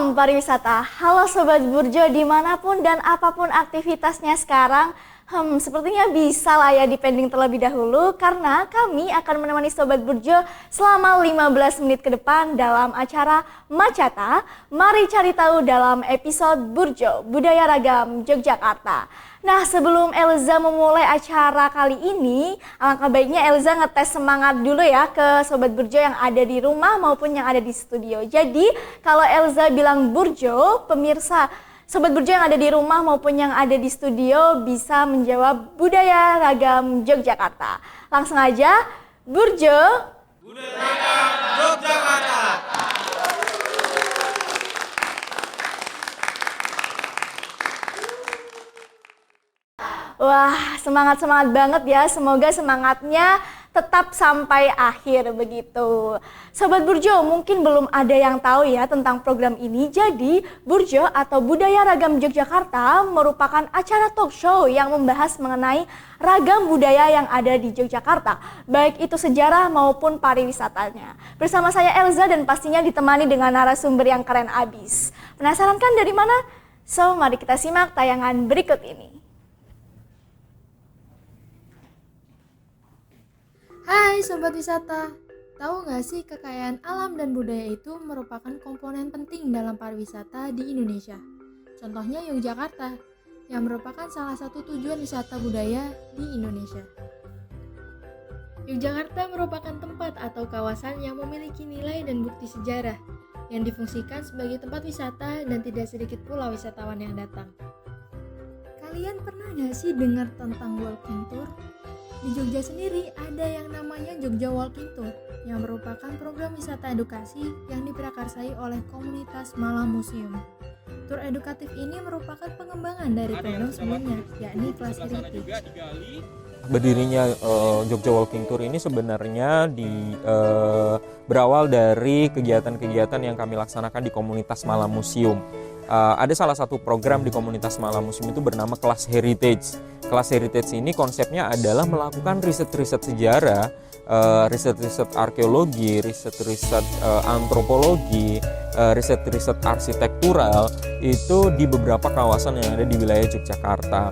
Salam pariwisata. Halo Sobat Burjo dimanapun dan apapun aktivitasnya sekarang. Sepertinya bisa lah ya dipending terlebih dahulu karena kami akan menemani Sobat Burjo selama 15 menit ke depan dalam acara Macata. Mari cari tahu dalam episode Burjo Budaya Ragam Yogyakarta. Nah, sebelum Elza memulai acara kali ini, alangkah baiknya Elza ngetes semangat dulu ya ke Sobat Burjo yang ada di rumah maupun yang ada di studio. Jadi, kalau Elza bilang Burjo, pemirsa Sobat Burjo yang ada di rumah maupun yang ada di studio bisa menjawab Budaya Ragam Yogyakarta. Langsung aja, Burjo Budaya Ragam Yogyakarta. Wah, semangat-semangat banget ya. Semoga semangatnya tetap sampai akhir begitu. Sobat Burjo, mungkin belum ada yang tahu ya tentang program ini. Jadi, Burjo atau Budaya Ragam Yogyakarta merupakan acara talk show yang membahas mengenai ragam budaya yang ada di Yogyakarta, baik itu sejarah maupun pariwisatanya. Bersama saya Elza dan pastinya ditemani dengan narasumber yang keren abis. Penasaran kan dari mana? So, mari kita simak tayangan berikut ini. Hai Sobat Wisata, tahu nggak sih kekayaan alam dan budaya itu merupakan komponen penting dalam pariwisata di Indonesia? Contohnya Yogyakarta, yang merupakan salah satu tujuan wisata budaya di Indonesia. Yogyakarta merupakan tempat atau kawasan yang memiliki nilai dan bukti sejarah, yang difungsikan sebagai tempat wisata dan tidak sedikit pula wisatawan yang datang. Kalian pernah nggak sih dengar tentang walking tour? Di Jogja sendiri ada yang namanya Jogja Walking Tour yang merupakan program wisata edukasi yang diprakarsai oleh komunitas Malam Museum. Tur edukatif ini merupakan pengembangan dari program sebelumnya, yakni Kelas Heritage. Berdirinya Jogja Walking Tour ini sebenarnya berawal dari kegiatan-kegiatan yang kami laksanakan di komunitas Malam Museum. Ada salah satu program di komunitas Malam Museum itu bernama Kelas Heritage. Kelas Heritage ini konsepnya adalah melakukan riset-riset sejarah, riset-riset arkeologi, riset-riset antropologi, riset-riset arsitektural itu di beberapa kawasan yang ada di wilayah Yogyakarta.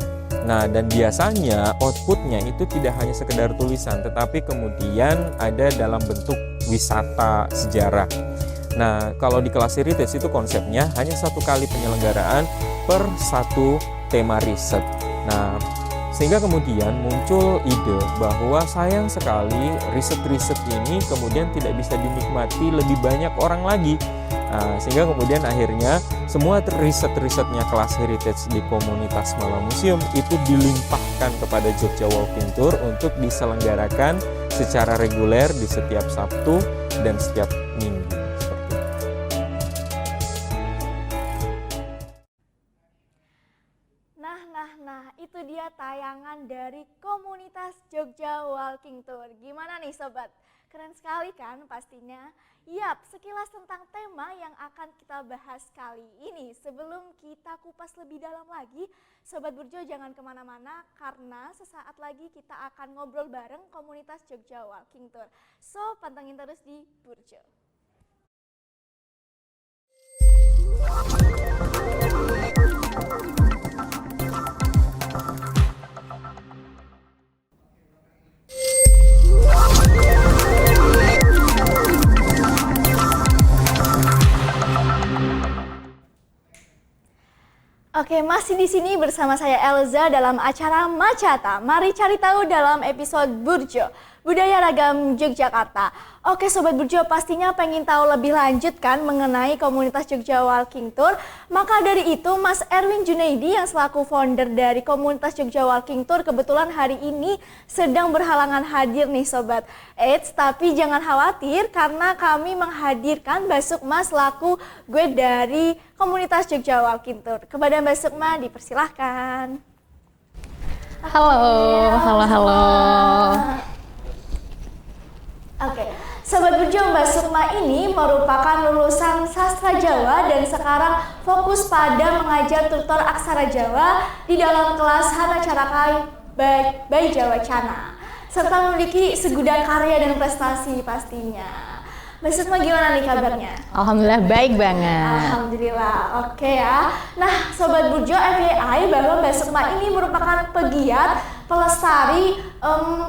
Nah, dan biasanya outputnya itu tidak hanya sekedar tulisan, tetapi kemudian ada dalam bentuk wisata sejarah. Nah, kalau di Kelas Heritage itu konsepnya hanya satu kali penyelenggaraan per satu tema riset. Nah, sehingga kemudian muncul ide bahwa sayang sekali riset-riset ini kemudian tidak bisa dinikmati lebih banyak orang lagi. Nah, sehingga kemudian akhirnya semua riset-risetnya Kelas Heritage di komunitas Malam Museum itu dilimpahkan kepada Jogja Walking Tour untuk diselenggarakan secara reguler di setiap Sabtu dan setiap Minggu. Nah, itu dia tayangan dari komunitas Jogja Walking Tour. Gimana nih Sobat? Keren sekali kan pastinya? Yap, sekilas tentang tema yang akan kita bahas kali ini. Sebelum kita kupas lebih dalam lagi, Sobat Burjo jangan kemana-mana karena sesaat lagi kita akan ngobrol bareng komunitas Jogja Walking Tour. So, pantengin terus di Burjo. Oke, masih di sini bersama saya Elza dalam acara Macata. Mari cari tahu dalam episode Burjo Budaya Ragam Yogyakarta. Oke Sobat Burjo, pastinya pengen tahu lebih lanjut kan mengenai komunitas Jogja Walking Tour. Maka dari itu Mas Erwin Junaidi yang selaku founder dari komunitas Jogja Walking Tour kebetulan hari ini sedang berhalangan hadir nih Sobat. Tapi jangan khawatir karena kami menghadirkan Mbak Sukma selaku gue dari komunitas Jogja Walking Tour. Kepada Mbak Sukma dipersilahkan. Halo. Oke, Sobat Burjo, Mbak Sukma ini merupakan lulusan sastra Jawa dan sekarang fokus pada mengajar tutor aksara Jawa di dalam kelas Hana Carakai Bayi Jawa Cana, serta memiliki segudang karya dan prestasi pastinya. Mbak Sukma gimana nih kabarnya? Alhamdulillah baik banget. Alhamdulillah, oke ya. Nah, Sobat Burjo, FYI bahwa Mbak Sukma ini merupakan pegiat, pelestari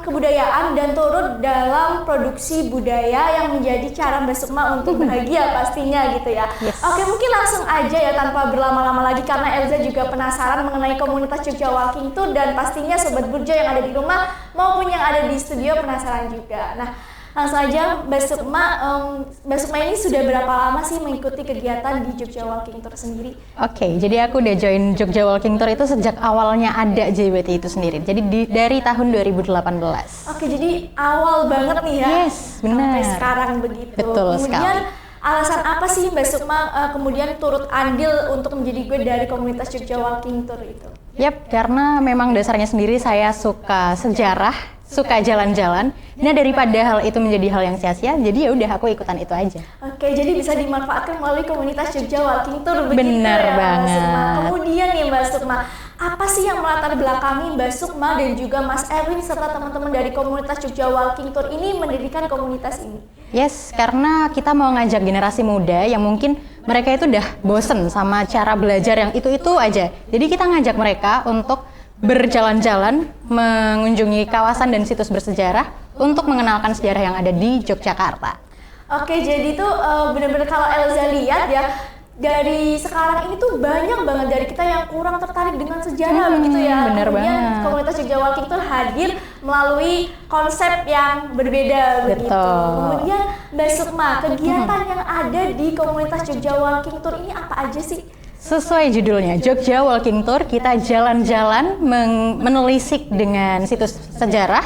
kebudayaan dan turut dalam produksi budaya yang menjadi cara Mbak Sukma untuk bahagia pastinya gitu ya. Yes. Oke, mungkin langsung aja ya tanpa berlama-lama lagi karena Elza juga penasaran mengenai komunitas Jogja Walking Tour dan pastinya Sobat Burjo yang ada di rumah maupun yang ada di studio penasaran juga. Nah, langsung aja Mbak Sukma ini sudah berapa lama sih mengikuti kegiatan di Jogja Walking Tour sendiri? Oke, jadi aku udah join Jogja Walking Tour itu sejak awalnya ada JWT itu sendiri. Jadi dari tahun 2018. Oke, jadi awal banget nih ya. Yes, benar. Sampai sekarang begitu. Betul Kemudian sekali. alasan apa sih Mbak Sukma kemudian turut andil untuk menjadi gue dari komunitas Jogja Walking Tour itu? Yap, karena memang dasarnya sendiri saya suka sejarah, suka jalan-jalan. Nah, daripada hal itu menjadi hal yang sia-sia, jadi ya udah aku ikutan itu aja. Oke, jadi bisa dimanfaatkan melalui komunitas Jogja Walking Tour begitu Benar ya Mbak banget. Sukma. Kemudian nih Mbak Sukma, apa sih yang melatar belakangi Mbak Sukma dan juga Mas Erwin serta teman-teman dari komunitas Jogja Walking Tour ini mendirikan komunitas ini? Yes, karena kita mau ngajak generasi muda yang mungkin mereka itu udah bosen sama cara belajar yang itu-itu aja. Jadi kita ngajak mereka untuk berjalan-jalan, mengunjungi kawasan dan situs bersejarah untuk mengenalkan sejarah yang ada di Yogyakarta. Oke, jadi tuh benar-benar kalau Elza lihat ya, dari sekarang ini tuh banyak banget dari kita yang kurang tertarik dengan sejarah begitu ya. Bener Kemudian banget. komunitas Jogja Walking Tour hadir melalui konsep yang berbeda begitu. Betul. Kemudian Mbak Sukma, kegiatan yang ada di komunitas Jogja Walking Tour ini apa aja sih? Sesuai judulnya, Jogja Walking Tour, kita jalan-jalan menelisik dengan situs sejarah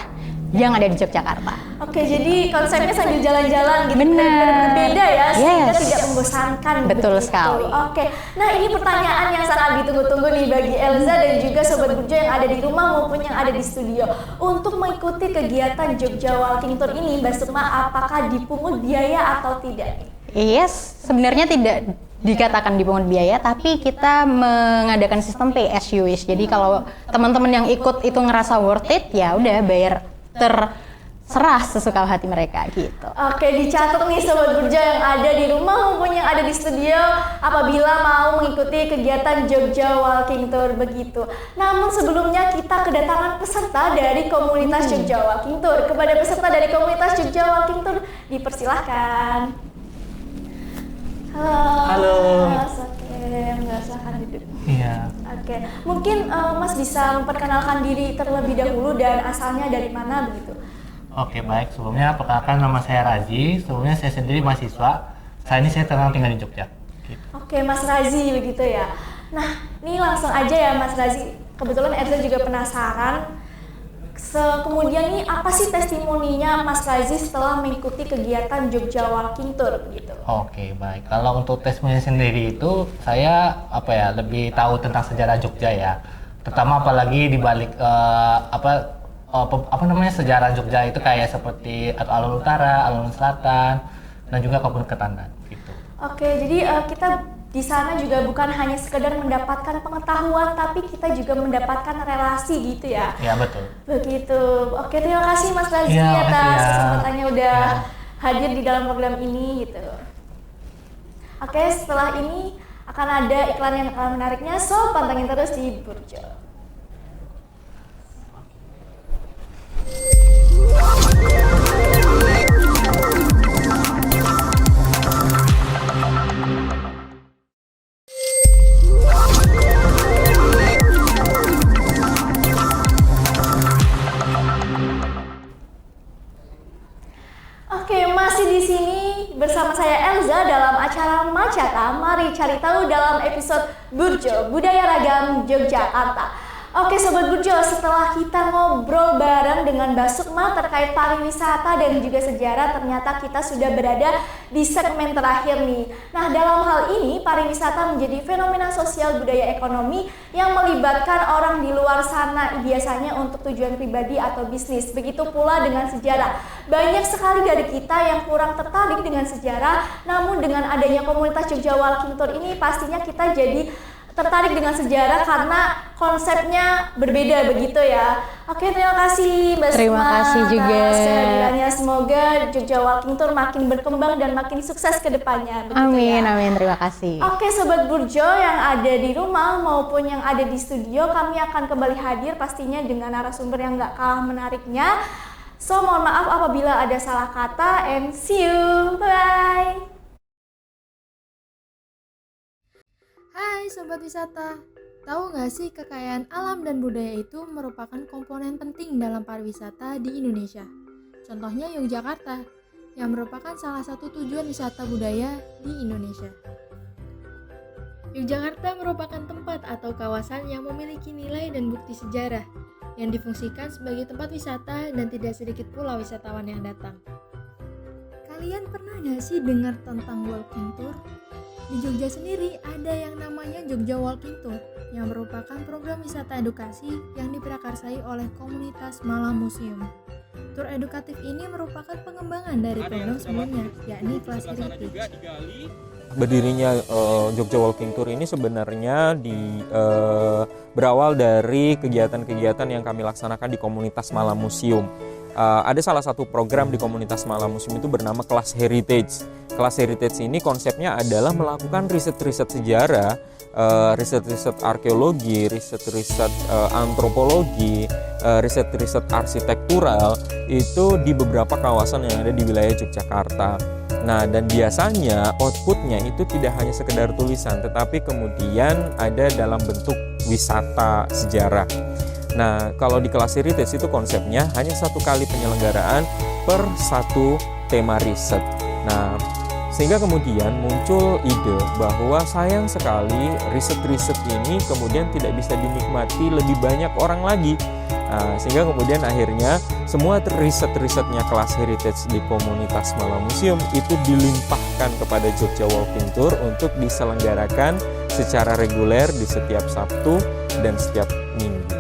yang ada di Yogyakarta. Oke, jadi konsepnya sambil jalan-jalan gitu. Bener. Benar-benar berbeda ya, sehingga Yes. tidak membosankan. Betul begitu. sekali. Oke, nah ini pertanyaan yang sangat ditunggu-tunggu nih bagi Elza dan juga Sobat Burjo yang ada di rumah maupun yang ada di studio. Untuk mengikuti kegiatan Jogja Walking Tour ini, Mbak Sukma, apakah dipungut biaya atau tidak? Yes, sebenarnya tidak dikatakan dipungut biaya, tapi kita mengadakan sistem pay as you wish. Jadi kalau teman-teman yang ikut itu ngerasa worth it, ya udah bayar terserah sesuka hati mereka gitu. Oke, dicatat nih Sobat Burjo yang ada di rumah maupun yang ada di studio apabila mau mengikuti kegiatan Jogja Walking Tour begitu. Namun sebelumnya kita kedatangan peserta dari komunitas Jogja Walking Tour. Kepada peserta dari komunitas Jogja Walking Tour dipersilahkan. Halo. Mas, oke, Mas, silahkan duduk. Iya, Oke, mungkin Mas bisa memperkenalkan diri terlebih dahulu dan asalnya dari mana begitu? oke baik. Sebelumnya perkenalkan nama saya Razi. Sebelumnya saya sendiri mahasiswa. Saat ini saya tinggal di Jogja. Gitu. Oke, Mas Razi begitu ya. Nah, ini langsung aja ya Mas Razi. Kebetulan Elza juga penasaran. Kemudian nih apa sih testimoninya Mas Razi setelah mengikuti kegiatan Jogja Walking Tour gitu? Oke baik. Kalau untuk testimoni sendiri itu saya lebih tahu tentang sejarah Jogja ya. Terutama apalagi di balik sejarah Jogja itu kayak seperti alun utara, alun selatan, dan juga kebun ketandan gitu. Oke, jadi kita di sana juga bukan hanya sekedar mendapatkan pengetahuan, tapi kita juga mendapatkan relasi gitu ya. Ya betul. Begitu. Oke, terima kasih Mas Razi Ya, atas makasih ya. kesempatannya udah Ya. hadir di dalam program ini gitu. Oke, setelah ini akan ada iklan yang akan menariknya, so pantengin terus di Burjo. Oke, masih di sini bersama saya Elza dalam acara Macata. Mari cari tahu dalam episode Burjo, Budaya Ragam Yogyakarta. Oke Sobat Burjo, setelah kita ngobrol bareng dengan Mbak Sukma terkait pariwisata dan juga sejarah, ternyata kita sudah berada di segmen terakhir nih. Nah, dalam hal ini pariwisata menjadi fenomena sosial budaya ekonomi yang melibatkan orang di luar sana, biasanya untuk tujuan pribadi atau bisnis. Begitu pula dengan sejarah. Banyak sekali dari kita yang kurang tertarik dengan sejarah, namun dengan adanya komunitas Jogja Walking Tour ini pastinya kita jadi tertarik dengan sejarah karena konsepnya berbeda begitu ya. Oke, terima kasih Mbak Terima Sukma kasih juga. atas kehadirannya. Semoga Jogja Walking Tour makin berkembang dan makin sukses ke depannya. Begitu Amin, ya. amin. Terima kasih. Oke Sobat Burjo yang ada di rumah maupun yang ada di studio, kami akan kembali hadir pastinya dengan narasumber yang gak kalah menariknya. So mohon maaf apabila ada salah kata, and see you, bye. Hai Sobat Wisata, tahu nggak sih kekayaan alam dan budaya itu merupakan komponen penting dalam pariwisata di Indonesia? Contohnya Yogyakarta, yang merupakan salah satu tujuan wisata budaya di Indonesia. Yogyakarta merupakan tempat atau kawasan yang memiliki nilai dan bukti sejarah, yang difungsikan sebagai tempat wisata dan tidak sedikit pula wisatawan yang datang. Kalian pernah nggak sih dengar tentang walking tour? Di Jogja sendiri ada yang namanya Jogja Walking Tour yang merupakan program wisata edukasi yang diprakarsai oleh komunitas Malam Museum. Tur edukatif ini merupakan pengembangan dari program sebelumnya, yakni Kelas Heritage. Berdirinya Jogja Walking Tour ini sebenarnya berawal dari kegiatan-kegiatan yang kami laksanakan di komunitas Malam Museum. Ada salah satu program di komunitas Malam Museum itu bernama Kelas Heritage. Kelas Heritage ini konsepnya adalah melakukan riset-riset sejarah, riset-riset arkeologi, riset-riset antropologi, riset-riset arsitektural itu di beberapa kawasan yang ada di wilayah Yogyakarta. Nah, dan biasanya outputnya itu tidak hanya sekedar tulisan, tetapi kemudian ada dalam bentuk wisata sejarah. Nah, kalau di Kelas Heritage itu konsepnya hanya satu kali penyelenggaraan per satu tema riset. Nah, sehingga kemudian muncul ide bahwa sayang sekali riset-riset ini kemudian tidak bisa dinikmati lebih banyak orang lagi. Nah, sehingga kemudian akhirnya semua riset-risetnya Kelas Heritage di komunitas Malam Museum itu dilimpahkan kepada Jogja Walking Tour untuk diselenggarakan secara reguler di setiap Sabtu dan setiap Minggu.